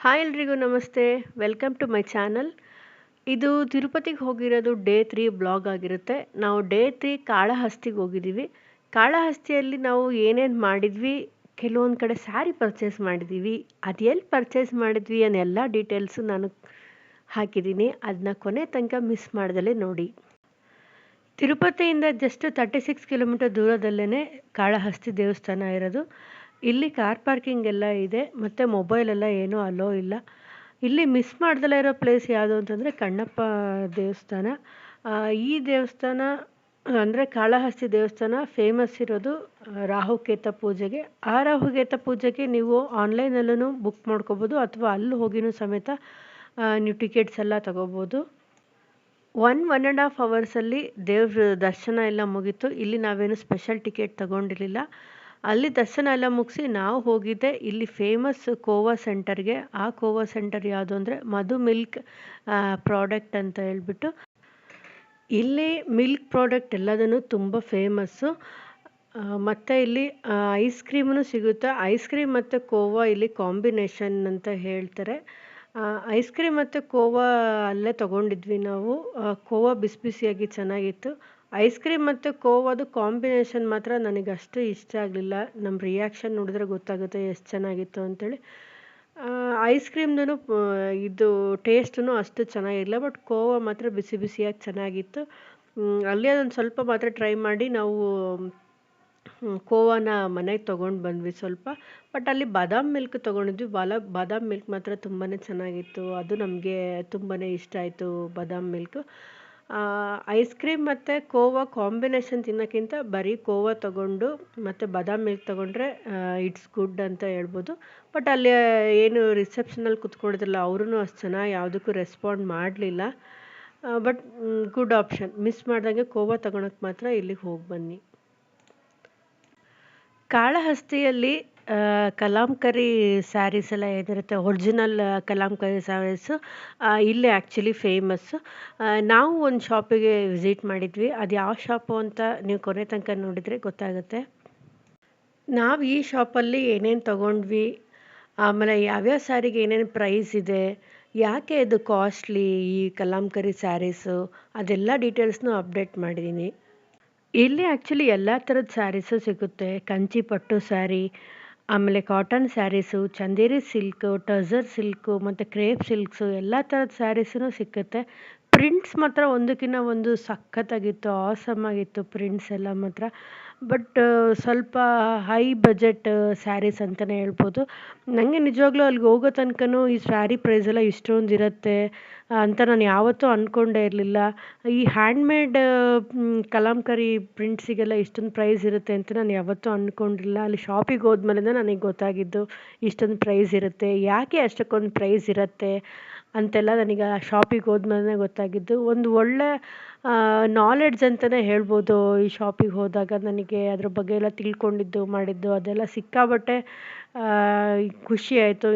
Hi ಎಲ್ರಿಗೂ ನಮಸ್ತೆ. Welcome to my channel. ಇದು ತಿರುಪತಿಗೆ ಹೋಗಿರೋದು ಡೇ 3 ಬ್ಲಾಗ್ ಆಗಿರುತ್ತೆ. ನಾವು ಡೇ 3 ಕಾಳಹಸ್ತಿಗೆ ಹೋಗಿದ್ದೀವಿ. ಕಾಳಹಸ್ತಿಯಲ್ಲಿ ನಾವು ಏನೇನು ಮಾಡಿದ್ವಿ, ಕೆಲವೊಂದು ಕಡೆ ಸ್ಯಾರಿ ಪರ್ಚೇಸ್ ಮಾಡಿದ್ದೀವಿ. ಅದು ಎಲ್ಲಿ ಪರ್ಚೇಸ್ ಮಾಡಿದ್ವಿ ಅನ್ನೋ ಎಲ್ಲ ಡೀಟೇಲ್ಸು ನಾನು ಹಾಕಿದ್ದೀನಿ. ಅದನ್ನ ಕೊನೆ ತನಕ ಮಿಸ್ ಮಾಡ್ದಲೇ ನೋಡಿ. ತಿರುಪತಿಯಿಂದ ಜಸ್ಟ್ 36 ಕಿಲೋಮೀಟರ್ ದೂರದಲ್ಲೇ ಕಾಳಹಸ್ತಿ ದೇವಸ್ಥಾನ ಇರೋದು. ಇಲ್ಲಿ ಕಾರ್ ಪಾರ್ಕಿಂಗ್ ಎಲ್ಲ ಇದೆ ಮತ್ತು ಮೊಬೈಲೆಲ್ಲ ಏನೂ ಅಲೋ ಇಲ್ಲ. ಇಲ್ಲಿ ಮಿಸ್ ಮಾಡ್ದಲೇ ಇರೋ ಪ್ಲೇಸ್ ಯಾವುದು ಅಂತಂದರೆ ಕಣ್ಣಪ್ಪ ದೇವಸ್ಥಾನ. ಈ ದೇವಸ್ಥಾನ ಅಂದರೆ ಕಾಳಹಸ್ತಿ ದೇವಸ್ಥಾನ ಫೇಮಸ್ ಇರೋದು ರಾಹುಕೇತ ಪೂಜೆಗೆ. ಆ ರಾಹುಕೇತ ಪೂಜೆಗೆ ನೀವು ಆನ್ಲೈನಲ್ಲೂ ಬುಕ್ ಮಾಡ್ಕೋಬೋದು ಅಥವಾ ಅಲ್ಲಿ ಹೋಗಿನೂ ಸಮೇತ ನೀವು ಟಿಕೆಟ್ಸ್ ಎಲ್ಲ ತಗೋಬೋದು. 1.5 ಅವರ್ಸಲ್ಲಿ ದೇವ್ರ ದರ್ಶನ ಎಲ್ಲ ಮುಗೀತು. ಇಲ್ಲಿ ನಾವೇನು ಸ್ಪೆಷಲ್ ಟಿಕೆಟ್ ತಗೊಂಡಿರಲಿಲ್ಲ. ಅಲ್ಲಿ ದರ್ಶನ ಎಲ್ಲ ಮುಗಿಸಿ ನಾವು ಹೋಗಿದ್ದೆ ಇಲ್ಲಿ ಫೇಮಸ್ ಕೋವಾ ಸೆಂಟರ್ಗೆ. ಆ ಕೋವಾ ಸೆಂಟರ್ ಯಾವುದು ಅಂದರೆ ಮಧು ಮಿಲ್ಕ್ ಪ್ರಾಡಕ್ಟ್ ಅಂತ ಹೇಳ್ಬಿಟ್ಟು. ಇಲ್ಲಿ ಮಿಲ್ಕ್ ಪ್ರಾಡಕ್ಟ್ ಎಲ್ಲದೂ ತುಂಬ ಫೇಮಸ್ಸು. ಮತ್ತು ಇಲ್ಲಿ ಐಸ್ ಕ್ರೀಮೂ ಸಿಗುತ್ತೆ. ಐಸ್ ಕ್ರೀಮ್ ಮತ್ತು ಕೋವಾ ಇಲ್ಲಿ ಕಾಂಬಿನೇಷನ್ ಅಂತ ಹೇಳ್ತಾರೆ. ಐಸ್ ಕ್ರೀಮ್ ಮತ್ತು ಕೋವಾ ಅಲ್ಲೇ ತೊಗೊಂಡಿದ್ವಿ ನಾವು. ಕೋವಾ ಬಿಸಿ ಬಿಸಿಯಾಗಿ ಚೆನ್ನಾಗಿತ್ತು. ಐಸ್ ಕ್ರೀಮ್ ಮತ್ತು ಕೋವಾದು ಕಾಂಬಿನೇಷನ್ ಮಾತ್ರ ನನಗೆ ಅಷ್ಟು ಇಷ್ಟ ಆಗಲಿಲ್ಲ. ನಮ್ಮ ರಿಯಾಕ್ಷನ್ ನೋಡಿದ್ರೆ ಗೊತ್ತಾಗುತ್ತೆ ಎಷ್ಟು ಚೆನ್ನಾಗಿತ್ತು ಅಂಥೇಳಿ. ಐಸ್ ಕ್ರೀಮ್ದು ಇದು ಟೇಸ್ಟೂ ಅಷ್ಟು ಚೆನ್ನಾಗಿರಲಿಲ್ಲ. ಬಟ್ ಕೋವಾ ಮಾತ್ರ ಬಿಸಿ ಬಿಸಿಯಾಗಿ ಚೆನ್ನಾಗಿತ್ತು. ಅಲ್ಲೇ ಅದೊಂದು ಸ್ವಲ್ಪ ಮಾತ್ರ ಟ್ರೈ ಮಾಡಿ ನಾವು ಕೋವಾನ ಮನೆಗೆ ತೊಗೊಂಡು ಬಂದ್ವಿ ಸ್ವಲ್ಪ. ಬಟ್ ಅಲ್ಲಿ ಬಾದಾಮ್ ಮಿಲ್ಕ್ ತೊಗೊಂಡಿದ್ವಿ. ಬಾದಾಮ್ ಮಿಲ್ಕ್ ಮಾತ್ರ ತುಂಬಾ ಚೆನ್ನಾಗಿತ್ತು. ಅದು ನಮಗೆ ತುಂಬಾ ಇಷ್ಟ ಆಯಿತು ಬಾದಾಮ್ ಮಿಲ್ಕ್. ಐಸ್ ಕ್ರೀಮ್ ಮತ್ತು ಕೋವಾ ಕಾಂಬಿನೇಷನ್ ತಿನ್ನೋಕ್ಕಿಂತ ಬರೀ ಕೋವಾ ತೊಗೊಂಡು ಮತ್ತು ಬಾದಾಮ್ ಮಿಲ್ಕ್ ತೊಗೊಂಡ್ರೆ ಇಟ್ಸ್ ಗುಡ್ ಅಂತ ಹೇಳ್ಬೋದು. ಬಟ್ ಅಲ್ಲಿ ಏನು ರಿಸೆಪ್ಷನಲ್ಲಿ ಕೂತ್ಕೊಂಡಿದ್ರಲ್ಲ ಅವರೂ ಅಷ್ಟು ಚೆನ್ನಾಗಿ ಯಾವುದಕ್ಕೂ ರೆಸ್ಪಾಂಡ್ ಮಾಡಲಿಲ್ಲ. But good option. ಮಿಸ್ ಮಾಡ್ದಂಗೆ ಕೋವಾ ತೊಗೊಳಕ್ಕೆ ಮಾತ್ರ ಇಲ್ಲಿಗೆ ಹೋಗಿ ಬನ್ನಿ. ಕಾಳಹಸ್ತಿಯಲ್ಲಿ ಕಲಾಂಕರಿ ಸ್ಯಾರೀಸ್ ಎಲ್ಲ ಏನಿರುತ್ತೆ ಒರಿಜಿನಲ್ ಕಲಾಂಕರಿ ಸ್ಯಾರೀಸು ಇಲ್ಲೇ ಆ್ಯಕ್ಚುಲಿ ಫೇಮಸ್ಸು. ನಾವು ಒಂದು ಶಾಪಿಗೆ ವಿಸಿಟ್ ಮಾಡಿದ್ವಿ. ಅದು ಯಾವ ಶಾಪು ಅಂತ ನೀವು ಕೊನೆ ತನಕ ನೋಡಿದರೆ ಗೊತ್ತಾಗುತ್ತೆ. ನಾವು ಈ ಶಾಪಲ್ಲಿ ಏನೇನು ತೊಗೊಂಡ್ವಿ, ಆಮೇಲೆ ಯಾವ್ಯಾವ ಸ್ಯಾರಿಗೆ ಏನೇನು ಪ್ರೈಸ್ ಇದೆ, ಯಾಕೆ ಇದು ಕಾಸ್ಟ್ಲಿ ಈ ಕಲಾಂಕರಿ ಸ್ಯಾರೀಸು, ಅದೆಲ್ಲ ಡೀಟೇಲ್ಸ್ನೂ ಅಪ್ಡೇಟ್ ಮಾಡಿದ್ದೀನಿ. ಇಲ್ಲಿ ಆ್ಯಕ್ಚುಲಿ ಎಲ್ಲ ಥರದ ಸ್ಯಾರೀಸು ಸಿಗುತ್ತೆ. ಕಂಚಿ ಪಟ್ಟು ಸ್ಯಾರಿ, ಆಮೇಲೆ cotton saris, Chanderi silk, tussar silk ಮತ್ತು ಕ್ರೇಪ್ ಸಿಲ್ಕ್ಸು ಎಲ್ಲ ಥರದ ಸ್ಯಾರೀಸೂ ಸಿಕ್ಕುತ್ತೆ. ಪ್ರಿಂಟ್ಸ್ ಮಾತ್ರ ಒಂದಕ್ಕಿಂತ ಒಂದು ಸಖತ್ತಾಗಿತ್ತು, ಆಸಮ್ ಆಗಿತ್ತು ಪ್ರಿಂಟ್ಸ್ ಎಲ್ಲ ಮಾತ್ರ. ಬಟ್ ಸ್ವಲ್ಪ ಹೈ ಬಜೆಟ್ ಸ್ಯಾರೀಸ್ ಅಂತಲೇ ಹೇಳ್ಬೋದು. ನನಗೆ ನಿಜವಾಗ್ಲೂ ಅಲ್ಲಿಗೆ ಹೋಗೋ ತನಕನೂ ಈ ಸ್ಯಾರಿ ಪ್ರೈಸೆಲ್ಲ ಇಷ್ಟೊಂದು ಇರುತ್ತೆ ಅಂತ ನಾನು ಯಾವತ್ತೂ ಅಂದ್ಕೊಂಡೇ ಇರಲಿಲ್ಲ. ಈ ಹ್ಯಾಂಡ್ಮೇಡ್ ಕಲಾಂಕರಿ ಪ್ರಿಂಟ್ಸಿಗೆಲ್ಲ ಇಷ್ಟೊಂದು ಪ್ರೈಸ್ ಇರುತ್ತೆ ಅಂತ ನಾನು ಯಾವತ್ತೂ ಅಂದ್ಕೊಂಡಿರಲಿಲ್ಲ. ಅಲ್ಲಿ ಶಾಪಿಗೆ ಹೋದ್ಮೇಲೆ ನನಗೆ ಗೊತ್ತಾಗಿದ್ದು ಇಷ್ಟೊಂದು ಪ್ರೈಸ್ ಇರುತ್ತೆ, ಯಾಕೆ ಅಷ್ಟಕ್ಕೊಂದು ಪ್ರೈಸ್ ಇರುತ್ತೆ ಅಂತೆಲ್ಲ ನನಗೆ ಆ ಶಾಪಿಗೆ ಹೋದ್ಮೇಲೆ ಗೊತ್ತಾಗಿದ್ದು. ಒಂದು ಒಳ್ಳೆ ನಾಲೆಡ್ಜ್ ಅಂತಲೇ ಹೇಳ್ಬೋದು. ಈ ಶಾಪಿಗೆ ಹೋದಾಗ ನನಗೆ ಅದ್ರ ಬಗ್ಗೆ ಎಲ್ಲ ತಿಳ್ಕೊಂಡಿದ್ದು ಮಾಡಿದ್ದು ಅದೆಲ್ಲ ಸಿಕ್ಕಾಬಟ್ಟೆ ಖುಷಿ ಆಯಿತು.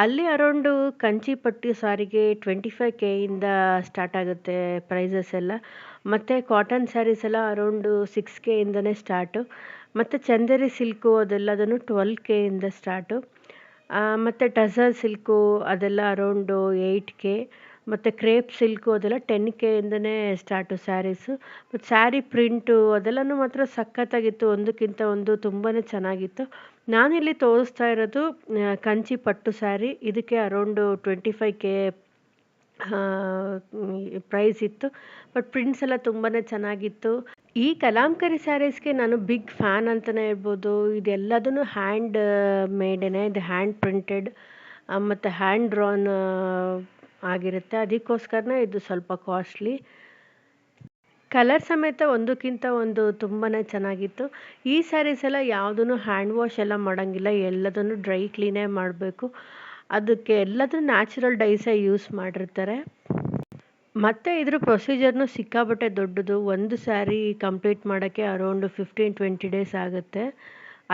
ಅಲ್ಲಿ ಅರೌಂಡು ಕಂಚಿ ಪಟ್ಟು ಸಾರಿಗೆ 25K ಇಂದ ಸ್ಟಾರ್ಟ್ ಆಗುತ್ತೆ ಪ್ರೈಸಸ್ ಎಲ್ಲ. ಮತ್ತು ಕಾಟನ್ ಸ್ಯಾರೀಸ್ ಎಲ್ಲ ಅರೌಂಡು 6K ಇಂದನೇ ಸ್ಟಾರ್ಟು. ಮತ್ತು ಚಂದೇರಿ ಸಿಲ್ಕು ಅದೆಲ್ಲದನ್ನು 12K ಇಂದ ಸ್ಟಾರ್ಟು. ಮತ್ತು ಟಸರ್ ಸಿಲ್ಕು ಅದೆಲ್ಲ ಅರೌಂಡು 8K. ಮತ್ತು ಕ್ರೇಪ್ ಸಿಲ್ಕು ಅದೆಲ್ಲ 10K ಇಂದನೇ ಸ್ಟಾರ್ಟು ಸ್ಯಾರೀಸು. ಮತ್ತು ಸ್ಯಾರಿ ಪ್ರಿಂಟು ಅದೆಲ್ಲನೂ ಮಾತ್ರ ಸಖತ್ತಾಗಿತ್ತು, ಒಂದಕ್ಕಿಂತ ಒಂದು ತುಂಬಾ ಚೆನ್ನಾಗಿತ್ತು. ನಾನಿಲ್ಲಿ ತೋರಿಸ್ತಾ ಇರೋದು ಕಂಚಿ ಪಟ್ಟು ಸ್ಯಾರಿ. ಇದಕ್ಕೆ ಅರೌಂಡು 25K ಪ್ರೈಸ್ ಇತ್ತು. ಬಟ್ ಪ್ರಿಂಟ್ಸ್ ಎಲ್ಲ ತುಂಬಾ ಚೆನ್ನಾಗಿತ್ತು. ಈ ಕಲಾಂಕರಿ ಸ್ಯಾರೀಸ್ಗೆ ನಾನು ಬಿಗ್ ಫ್ಯಾನ್ ಅಂತಲೇ ಹೇಳ್ಬೋದು. ಇದೆಲ್ಲದೂ ಹ್ಯಾಂಡ್ ಮೇಡೇನೆ, ಇದು ಹ್ಯಾಂಡ್ ಪ್ರಿಂಟೆಡ್ ಮತ್ತು ಹ್ಯಾಂಡ್ ಡ್ರಾನ್ ಆಗಿರುತ್ತೆ. ಅದಕ್ಕೋಸ್ಕರನೇ ಇದು ಸ್ವಲ್ಪ ಕಾಸ್ಟ್ಲಿ. ಕಲರ್ ಸಮೇತ ಒಂದಕ್ಕಿಂತ ಒಂದು ತುಂಬಾ ಚೆನ್ನಾಗಿತ್ತು. ಈ ಸ್ಯಾರೀಸ್ ಎಲ್ಲ ಯಾವುದೂ ಹ್ಯಾಂಡ್ ವಾಶ್ ಎಲ್ಲ ಮಾಡೋಂಗಿಲ್ಲ, ಎಲ್ಲದನ್ನು ಡ್ರೈ ಕ್ಲೀನೇ ಮಾಡಬೇಕು. ಅದಕ್ಕೆ ಎಲ್ಲದೂ ನ್ಯಾಚುರಲ್ ಡೈಸೇ ಯೂಸ್ ಮಾಡಿರ್ತಾರೆ. ಮತ್ತು ಇದ್ರ ಪ್ರೊಸೀಜರ್ನೂ ಸಿಕ್ಕಾಬಟ್ಟೆ ದೊಡ್ಡದು. ಒಂದು ಸ್ಯಾರಿ ಕಂಪ್ಲೀಟ್ ಮಾಡೋಕ್ಕೆ ಅರೌಂಡು 15-20 ಡೇಸ್ ಆಗುತ್ತೆ.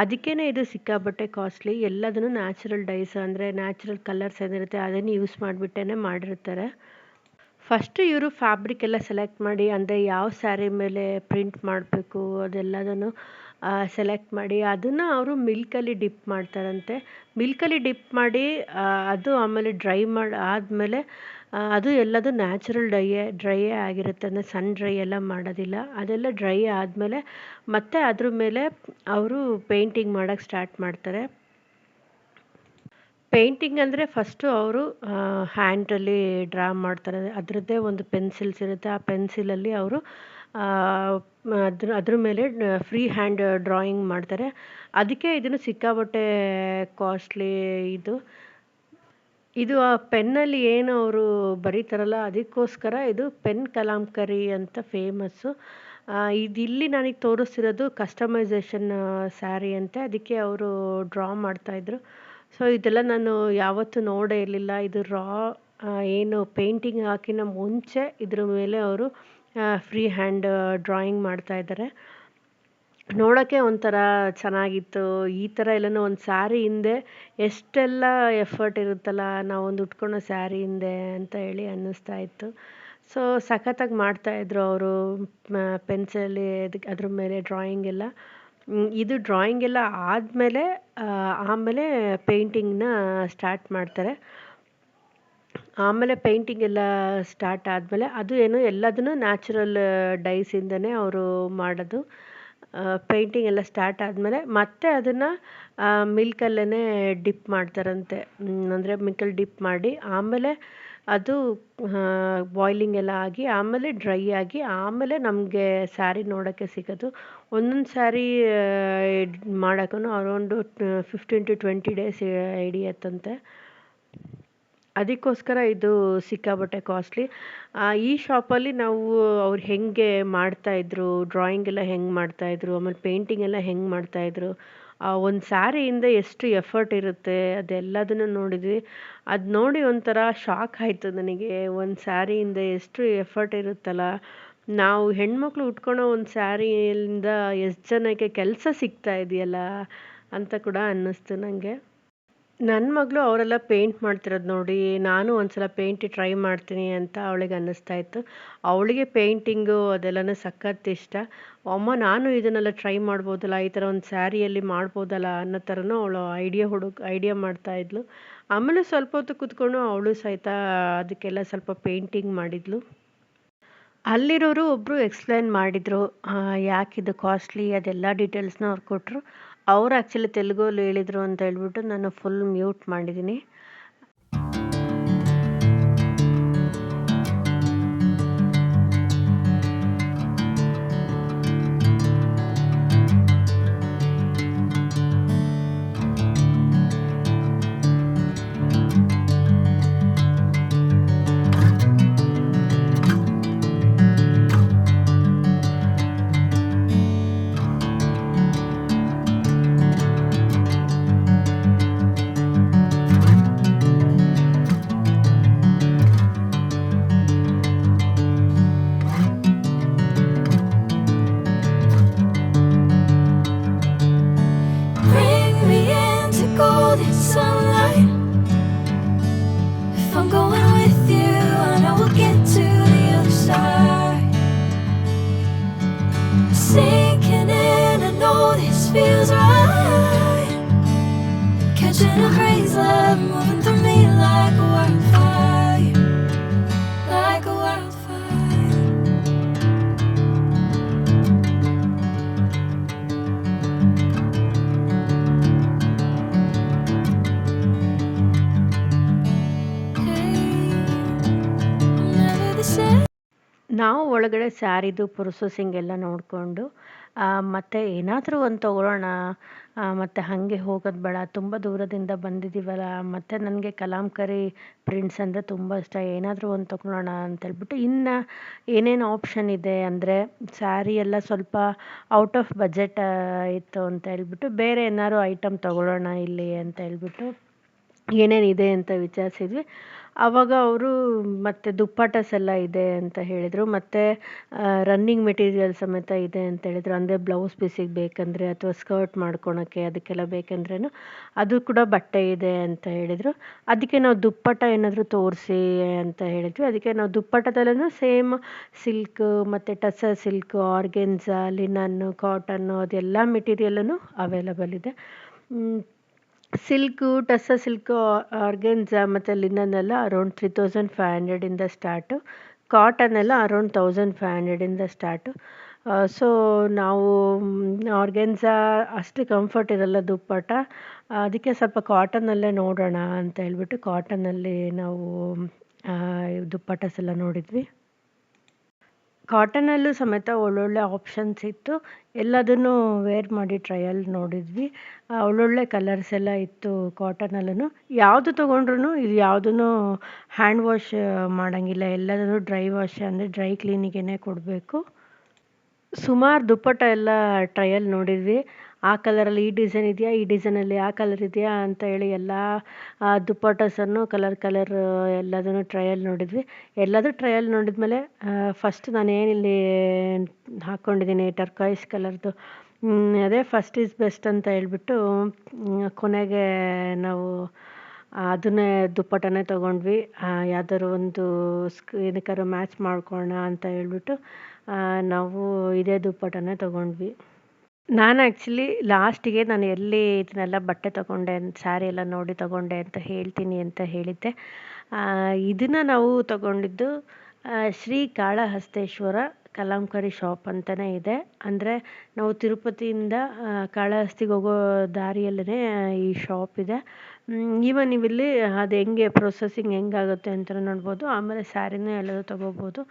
ಅದಕ್ಕೇ ಇದು ಸಿಕ್ಕಾಬಟ್ಟೆ ಕಾಸ್ಟ್ಲಿ. ಎಲ್ಲದನ್ನು ನ್ಯಾಚುರಲ್ ಡೈಸ್ ಅಂದರೆ ನ್ಯಾಚುರಲ್ ಕಲರ್ಸ್ ಏನಿರುತ್ತೆ ಅದನ್ನು ಯೂಸ್ ಮಾಡಿಬಿಟ್ಟೇ ಮಾಡಿರ್ತಾರೆ. ಫಸ್ಟು ಇವರು ಫ್ಯಾಬ್ರಿಕ್ ಎಲ್ಲ ಸೆಲೆಕ್ಟ್ ಮಾಡಿ ಅಂದರೆ ಯಾವ ಸ್ಯಾರಿ ಮೇಲೆ ಪ್ರಿಂಟ್ ಮಾಡಬೇಕು ಅದೆಲ್ಲದನ್ನು ಸೆಲೆಕ್ಟ್ ಮಾಡಿ ಅದನ್ನು ಅವರು ಮಿಲ್ಕಲ್ಲಿ ಡಿಪ್ ಮಾಡ್ತಾರಂತೆ. ಮಿಲ್ಕಲ್ಲಿ ಡಿಪ್ ಮಾಡಿ ಅದು ಆಮೇಲೆ ಡ್ರೈ ಮಾಡಿ ಆದಮೇಲೆ ಅದು ಎಲ್ಲದು ನ್ಯಾಚುರಲ್ ಡ್ರೈಯೇ ಆಗಿರುತ್ತೆ. ಅಂದರೆ ಸನ್ ಡ್ರೈ ಎಲ್ಲ ಮಾಡೋದಿಲ್ಲ. ಅದೆಲ್ಲ ಡ್ರೈ ಆದಮೇಲೆ ಮತ್ತೆ ಅದ್ರ ಮೇಲೆ ಅವರು ಪೇಂಟಿಂಗ್ ಮಾಡೋಕ್ಕೆ ಸ್ಟಾರ್ಟ್ ಮಾಡ್ತಾರೆ. ಪೇಂಟಿಂಗ್ ಅಂದರೆ ಫಸ್ಟು ಅವರು ಹ್ಯಾಂಡಲ್ಲಿ ಡ್ರಾ ಮಾಡ್ತಾರೆ. ಅದರದ್ದೇ ಒಂದು ಪೆನ್ಸಿಲ್ಸ್ ಇರುತ್ತೆ. ಆ ಪೆನ್ಸಿಲಲ್ಲಿ ಅವರು ಅದ್ರ ಮೇಲೆ ಫ್ರೀ ಹ್ಯಾಂಡ್ ಡ್ರಾಯಿಂಗ್ ಮಾಡ್ತಾರೆ. ಅದಕ್ಕೆ ಇದನ್ನು ಸಿಕ್ಕಾಪಟ್ಟೆ ಕಾಸ್ಟ್ಲಿ ಇದು. ಇದು ಆ ಪೆನ್ನಲ್ಲಿ ಏನು ಅವರು ಬರೀತಾರಲ್ಲ ಅದಕ್ಕೋಸ್ಕರ ಇದು ಪೆನ್ ಕಲಾಂಕರಿ ಅಂತ ಫೇಮಸ್ಸು. ಇಲ್ಲಿ ನನಗೆ ತೋರಿಸ್ತಿರೋದು ಕಸ್ಟಮೈಸೇಷನ್ ಸ್ಯಾರಿ ಅಂತೆ. ಅದಕ್ಕೆ ಅವರು ಡ್ರಾ ಮಾಡ್ತಾಯಿದ್ರು. ಸೊ ಇದೆಲ್ಲ ನಾನು ಯಾವತ್ತೂ ನೋಡೇ ಇರಲಿಲ್ಲ. ಇದು ಏನು ಪೇಂಟಿಂಗ್ ಹಾಕಿನ ಮುಂಚೆ ಇದ್ರ ಮೇಲೆ ಅವರು ಫ್ರೀ ಹ್ಯಾಂಡ್ ಡ್ರಾಯಿಂಗ್ ಮಾಡ್ತಾ ಇದ್ದಾರೆ. ನೋಡೋಕ್ಕೆ ಒಂಥರ ಚೆನ್ನಾಗಿತ್ತು. ಈ ಥರ ಎಲ್ಲನೂ ಒಂದು ಸ್ಯಾರಿ ಹಿಂದೆ ಎಷ್ಟೆಲ್ಲ ಎಫರ್ಟ್ ಇರುತ್ತಲ್ಲ ನಾವೊಂದು ಉಟ್ಕೊಳ್ಳೋ ಸ್ಯಾರಿ ಹಿಂದೆ ಅಂತ ಹೇಳಿ ಅನ್ನಿಸ್ತಾ ಇತ್ತು. ಸೊ ಸಖತ್ತಾಗಿ ಮಾಡ್ತಾಯಿದ್ರು ಅವರು ಪೆನ್ಸಿಲಲ್ಲಿ ಅದ್ರ ಮೇಲೆ ಡ್ರಾಯಿಂಗ್ ಎಲ್ಲ. ಇದು ಡ್ರಾಯಿಂಗ್ ಎಲ್ಲ ಆದಮೇಲೆ ಆಮೇಲೆ ಪೇಂಟಿಂಗ್ನ ಸ್ಟಾರ್ಟ್ ಮಾಡ್ತಾರೆ. ಆಮೇಲೆ ಪೇಂಟಿಂಗ್ ಎಲ್ಲ ಸ್ಟಾರ್ಟ್ ಆದಮೇಲೆ ಅದು ಏನು ಎಲ್ಲದನ್ನು ನ್ಯಾಚುರಲ್ ಡೈಸಿಂದನೇ ಅವರು ಮಾಡೋದು. ಪೇಂಟಿಂಗ್ ಎಲ್ಲ ಸ್ಟಾರ್ಟ್ ಆದಮೇಲೆ ಮತ್ತೆ ಅದನ್ನು ಮಿಲ್ಕಲ್ಲೇ ಡಿಪ್ ಮಾಡ್ತಾರಂತೆ. ಅಂದರೆ ಮಿಲ್ಕಲ್ಲಿ ಡಿಪ್ ಮಾಡಿ ಆಮೇಲೆ ಅದು ಬಾಯ್ಲಿಂಗ್ ಎಲ್ಲ ಆಗಿ ಆಮೇಲೆ ಡ್ರೈ ಆಗಿ ಆಮೇಲೆ ನಮಗೆ ಸ್ಯಾರಿ ನೋಡೋಕ್ಕೆ ಸಿಗೋದು. ಒಂದೊಂದು ಸ್ಯಾರಿ ಮಾಡೋಕ್ಕೂ ಅರೌಂಡು 15 to 20 ಡೇಸ್ ಹಿಡಿಯತ್ತಂತೆ. ಅದಕ್ಕೋಸ್ಕರ ಇದು ಸಿಕ್ಕಾಪಟ್ಟೆ ಕಾಸ್ಟ್ಲಿ. ಈ ಶಾಪಲ್ಲಿ ನಾವು ಅವ್ರು ಹೇಗೆ ಮಾಡ್ತಾಯಿದ್ರು, ಡ್ರಾಯಿಂಗ್ ಎಲ್ಲ ಹೆಂಗೆ ಮಾಡ್ತಾಯಿದ್ರು, ಆಮೇಲೆ ಪೇಂಟಿಂಗ್ ಎಲ್ಲ ಹೆಂಗೆ ಮಾಡ್ತಾಯಿದ್ರು, ಒಂದು ಸ್ಯಾರಿಯಿಂದ ಎಷ್ಟು ಎಫರ್ಟ್ ಇರುತ್ತೆ ಅದೆಲ್ಲದನ್ನು ನೋಡಿದ್ವಿ. ಅದು ನೋಡಿ ಒಂಥರ ಶಾಕ್ ಆಯಿತು ನನಗೆ. ಒಂದು ಸ್ಯಾರಿಯಿಂದ ಎಷ್ಟು ಎಫರ್ಟ್ ಇರುತ್ತಲ್ಲ. ನಾವು ಹೆಣ್ಮಕ್ಳು ಉಟ್ಕೊಳ್ಳೋ ಒಂದು ಸ್ಯಾರಿಯಿಂದ ಎಷ್ಟು ಜನಕ್ಕೆ ಕೆಲಸ ಸಿಗ್ತಾ ಇದೆಯಲ್ಲ ಅಂತ ಕೂಡ ಅನ್ನಿಸ್ತು ನನಗೆ. ನನ್ನ ಮಗಳು ಅವರೆಲ್ಲ ಪೇಂಟ್ ಮಾಡ್ತಿರೋದು ನೋಡಿ ನಾನು ಒಂದ್ಸಲ ಪೇಂಟ್ ಟ್ರೈ ಮಾಡ್ತೀನಿ ಅಂತ ಅವಳಿಗೆ ಅನ್ನಿಸ್ತಾ ಇತ್ತು. ಅವಳಿಗೆ ಪೇಂಟಿಂಗು ಅದೆಲ್ಲನೂ ಸಖತ್ ಇಷ್ಟ. ಅಮ್ಮ ನಾನು ಇದನ್ನೆಲ್ಲ ಟ್ರೈ ಮಾಡ್ಬೋದಲ್ಲ, ಈ ಥರ ಒಂದು ಸ್ಯಾರಿಯಲ್ಲಿ ಮಾಡ್ಬೋದಲ್ಲ ಅನ್ನೋ ಥರನೂ ಅವಳು ಐಡಿಯಾ ಮಾಡ್ತಾಯಿದ್ಲು. ಆಮೇಲೆ ಸ್ವಲ್ಪ ಹೊತ್ತು ಕೂತ್ಕೊಂಡು ಅವಳು ಸಹಿತ ಅದಕ್ಕೆಲ್ಲ ಸ್ವಲ್ಪ ಪೇಂಟಿಂಗ್ ಮಾಡಿದ್ಲು. ಅಲ್ಲಿರೋರು ಒಬ್ಬರು ಎಕ್ಸ್ಪ್ಲೈನ್ ಮಾಡಿದರು ಯಾಕಿದು ಕಾಸ್ಟ್ಲಿ ಅದೆಲ್ಲ ಡೀಟೇಲ್ಸ್ನ ಅವ್ರು ಕೊಟ್ಟರು. ಅವ್ರು ಆ್ಯಕ್ಚುಲಿ ತೆಲುಗಲ್ಲಿ ಹೇಳಿದರು ಅಂತ ಹೇಳ್ಬಿಟ್ಟು ನಾನು ಫುಲ್ ಮ್ಯೂಟ್ ಮಾಡಿದ್ದೀನಿ. Bring me into golden sunlight. If I'm going with you, I know we'll get to the other side. Sinking in, I know this feels right. Catching a crazy love moving through me like a wildfire, like a wildfire. ನಾವು ಒಳಗಡೆ ಸ್ಯಾರಿದು processing ಎಲ್ಲ ನೋಡಿಕೊಂಡು ಮತ್ತು ಏನಾದರೂ ಒಂದು ತೊಗೊಳ್ಳೋಣ, ಮತ್ತು ಹಾಗೆ ಹೋಗೋದು ಬೇಡ, ತುಂಬ ದೂರದಿಂದ ಬಂದಿದ್ದೀವಲ್ಲ, ಮತ್ತು ನನಗೆ ಕಲಾಂಕರಿ ಪ್ರಿಂಟ್ಸ್ ಅಂದರೆ ತುಂಬ ಇಷ್ಟ, ಏನಾದರೂ ಒಂದು ತೊಗೊಳ್ಳೋಣ ಅಂತೇಳ್ಬಿಟ್ಟು ಇನ್ನು ಏನೇನು ಆಪ್ಷನ್ ಇದೆ ಅಂದರೆ ಸ್ಯಾರಿ ಎಲ್ಲ ಸ್ವಲ್ಪ ಔಟ್ ಆಫ್ ಬಜೆಟ್ ಇತ್ತು ಅಂತ ಹೇಳ್ಬಿಟ್ಟು ಬೇರೆ ಏನಾದ್ರು ಐಟಮ್ ತೊಗೊಳ್ಳೋಣ ಇಲ್ಲಿ ಅಂತ ಹೇಳ್ಬಿಟ್ಟು ಏನೇನಿದೆ ಅಂತ ವಿಚಾರಿಸಿದ್ವಿ. ಆವಾಗ ಅವರು ಮತ್ತೆ ದುಪ್ಪಟ್ಟಸ್ ಎಲ್ಲ ಇದೆ ಅಂತ ಹೇಳಿದರು. ಮತ್ತು ರನ್ನಿಂಗ್ ಮೆಟೀರಿಯಲ್ ಸಮೇತ ಇದೆ ಅಂತ ಹೇಳಿದರು. ಅಂದರೆ ಬ್ಲೌಸ್ ಪೀಸಿಗೆ ಬೇಕಂದರೆ ಅಥವಾ ಸ್ಕರ್ಟ್ ಮಾಡ್ಕೊಳಕ್ಕೆ ಅದಕ್ಕೆಲ್ಲ ಬೇಕಂದ್ರೇನು ಅದು ಕೂಡ ಬಟ್ಟೆ ಇದೆ ಅಂತ ಹೇಳಿದರು. ಅದಕ್ಕೆ ನಾವು ದುಪ್ಪಟ್ಟ ಏನಾದರೂ ತೋರಿಸಿ ಅಂತ ಹೇಳಿದ್ವಿ. ಅದಕ್ಕೆ ನಾವು ದುಪ್ಪಟ್ಟದಲ್ಲೂ ಸೇಮ್ ಸಿಲ್ಕ್ ಮತ್ತು ಟಸರ್ ಸಿಲ್ಕ್, ಆರ್ಗೆನ್ಸಾ, ಲಿನನ್ನು, ಕಾಟನ್ನು ಅದೆಲ್ಲ ಮೆಟೀರಿಯಲ್ಲೂ ಅವೈಲಬಲ್ ಇದೆ. ಸಿಲ್ಕು, ಟಸ್ಸರ್ ಸಿಲ್ಕು, ಆರ್ಗೆನ್ಸಾ ಮತ್ತು ಲಿನನ್ ಎಲ್ಲ ಅರೌಂಡ್ 3500 ಸ್ಟಾರ್ಟು. ಕಾಟನ್ ಎಲ್ಲ ಅರೌಂಡ್ 1500 ಸ್ಟಾರ್ಟು. ಸೊ ನಾವು ಆರ್ಗೆನ್ಸಾ ಅಷ್ಟು ಕಂಫರ್ಟ್ ಇರಲ್ಲ ದುಪ್ಪಟ್ಟ, ಅದಕ್ಕೆ ಸ್ವಲ್ಪ ಕಾಟನಲ್ಲೇ ನೋಡೋಣ ಅಂತ ಹೇಳ್ಬಿಟ್ಟು ಕಾಟನಲ್ಲಿ ನಾವು ದುಪ್ಪಟ್ಟಸ್ ಎಲ್ಲ ನೋಡಿದ್ವಿ. ಕಾಟನಲ್ಲೂ ಸಮೇತ ಒಳ್ಳೊಳ್ಳೆ ಆಪ್ಷನ್ಸ್ ಇತ್ತು. ಎಲ್ಲದನ್ನು ವೇರ್ ಮಾಡಿ ಟ್ರಯಲ್ ನೋಡಿದ್ವಿ. ಒಳ್ಳೊಳ್ಳೆ ಕಲರ್ಸ್ ಎಲ್ಲ ಇತ್ತು ಕಾಟನಲ್ಲೂ. ಯಾವುದು ತೊಗೊಂಡ್ರೂ ಇದು ಯಾವುದೂ ಹ್ಯಾಂಡ್ ವಾಶ್ ಮಾಡೋಂಗಿಲ್ಲ, ಎಲ್ಲದೂ ಡ್ರೈ ವಾಶ್ ಅಂದರೆ ಡ್ರೈ ಕ್ಲೀನಿಗೇ ಕೊಡಬೇಕು. ಸುಮಾರು ದುಪ್ಪಟ್ಟ ಎಲ್ಲ ಟ್ರಯಲ್ ನೋಡಿದ್ವಿ. ಆ ಕಲರಲ್ಲಿ ಈ ಡಿಸೈನ್ ಇದೆಯಾ, ಈ ಡಿಸೈನಲ್ಲಿ ಆ ಕಲರ್ ಇದೆಯಾ ಅಂತ ಹೇಳಿ ಎಲ್ಲ ದುಪ್ಪಟ್ಟಸನ್ನು ಕಲರ್ ಎಲ್ಲದನ್ನು ಟ್ರಯಲ್ ನೋಡಿದ್ವಿ. ಎಲ್ಲದೂ ಟ್ರಯಲ್ ನೋಡಿದ್ಮೇಲೆ ಫಸ್ಟ್ ನಾನೇನಿಲ್ಲಿ ಹಾಕ್ಕೊಂಡಿದ್ದೀನಿ ಟರ್ಕಾಯ್ಸ್ ಕಲರ್ದು, ಅದೇ ಫಸ್ಟ್ ಈಸ್ ಬೆಸ್ಟ್ ಅಂತ ಹೇಳ್ಬಿಟ್ಟು ಕೊನೆಗೆ ನಾವು ಅದನ್ನೇ ದುಪ್ಪಟ್ಟನೇ ತೊಗೊಂಡ್ವಿ. ಯಾವ್ದಾದ್ರು ಒಂದು ಏನಕ್ಕಾದ್ರು ಮ್ಯಾಚ್ ಮಾಡ್ಕೊಳ್ಳೋಣ ಅಂತ ಹೇಳ್ಬಿಟ್ಟು ನಾವು ಇದೇ ದುಪ್ಪಟ್ಟನೇ ತೊಗೊಂಡ್ವಿ. ನಾನು ಆ್ಯಕ್ಚುಲಿ ಲಾಸ್ಟಿಗೆ ನಾನು ಎಲ್ಲಿ ಇದನ್ನೆಲ್ಲ ಬಟ್ಟೆ ತೊಗೊಂಡೆ, ಸ್ಯಾರಿ ಎಲ್ಲ ನೋಡಿ ತೊಗೊಂಡೆ ಅಂತ ಹೇಳ್ತೀನಿ ಅಂತ ಹೇಳಿದ್ದೆ. ಇದನ್ನು ನಾವು ತೊಗೊಂಡಿದ್ದು ಶ್ರೀ ಕಾಳಹಸ್ತೇಶ್ವರ ಕಲಾಂಕರಿ ಶಾಪ್ ಅಂತಲೇ ಇದೆ. ಅಂದರೆ ನಾವು ತಿರುಪತಿಯಿಂದ ಕಾಳಹಸ್ತಿಗೆ ಹೋಗೋ ದಾರಿಯಲ್ಲೇ ಈ ಶಾಪ್ ಇದೆ. ಈವನ್ ನೀವಿಲ್ಲಿ ಅದು ಹೆಂಗೆ ಪ್ರೊಸೆಸಿಂಗ್ ಹೆಂಗಾಗುತ್ತೆ ಅಂತ ನೋಡ್ಬೋದು. ಆಮೇಲೆ ಸ್ಯಾರಿನೂ ಎಲ್ಲದೂ ತೊಗೋಬೋದು.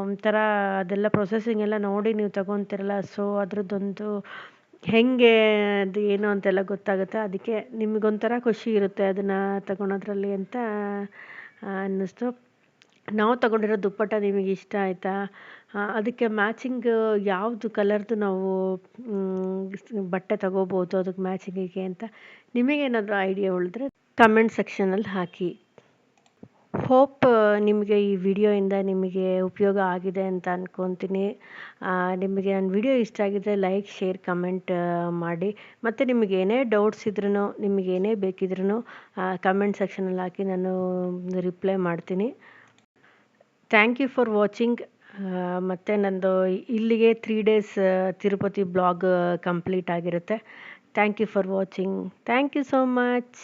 ಒಂಥರ ಅದೆಲ್ಲ ಪ್ರೊಸೆಸಿಂಗ್ ಎಲ್ಲ ನೋಡಿ ನೀವು ತೊಗೊತೀರಲ್ಲ, ಸೊ ಅದ್ರದ್ದೊಂದು ಹೇಗೆ ಅದು ಏನು ಅಂತೆಲ್ಲ ಗೊತ್ತಾಗುತ್ತೆ. ಅದಕ್ಕೆ ನಿಮಗೊಂಥರ ಖುಷಿ ಇರುತ್ತೆ ಅದನ್ನು ತಗೊಳೋದ್ರಲ್ಲಿ ಅಂತ ಅನ್ನಿಸ್ತು. ನಾವು ತೊಗೊಂಡಿರೋ ದುಪ್ಪಟ್ಟ ನಿಮಗೆ ಇಷ್ಟ ಆಯಿತಾ? ಅದಕ್ಕೆ ಮ್ಯಾಚಿಂಗ್ ಯಾವುದು ಕಲರ್ದು ನಾವು ಬಟ್ಟೆ ತೊಗೋಬೋದು ಅದಕ್ಕೆ ಮ್ಯಾಚಿಂಗಿಗೆ ಅಂತ ನಿಮಗೇನಾದರೂ ಐಡಿಯಾ ಉಳಿದ್ರೆ ಕಮೆಂಟ್ ಸೆಕ್ಷನಲ್ಲಿ ಹಾಕಿ. ಹೋಪ್ ನಿಮಗೆ ಈ ವಿಡಿಯೋಯಿಂದ ನಿಮಗೆ ಉಪಯೋಗ ಆಗಿದೆ ಅಂತ ಅಂದ್ಕೊತೀನಿ. ನಿಮಗೆ ನನ್ನ ವಿಡಿಯೋ ಇಷ್ಟ ಆಗಿದ್ದರೆ ಲೈಕ್, ಶೇರ್, ಕಮೆಂಟ್ ಮಾಡಿ. ಮತ್ತು ನಿಮಗೆ ಏನೇ ಡೌಟ್ಸ್ ಇದ್ರೂ, ನಿಮಗೆ ಏನೇ ಬೇಕಿದ್ರೂ ಕಮೆಂಟ್ ಸೆಕ್ಷನಲ್ಲಿ ಹಾಕಿ, ನಾನು ರಿಪ್ಲೈ ಮಾಡ್ತೀನಿ. Thank you for watching. ಮತ್ತು ನಂದು ಇಲ್ಲಿಗೆ 3 days ತಿರುಪತಿ ಬ್ಲಾಗ್ ಕಂಪ್ಲೀಟ್ ಆಗಿರುತ್ತೆ. Thank you for watching. Thank you so much.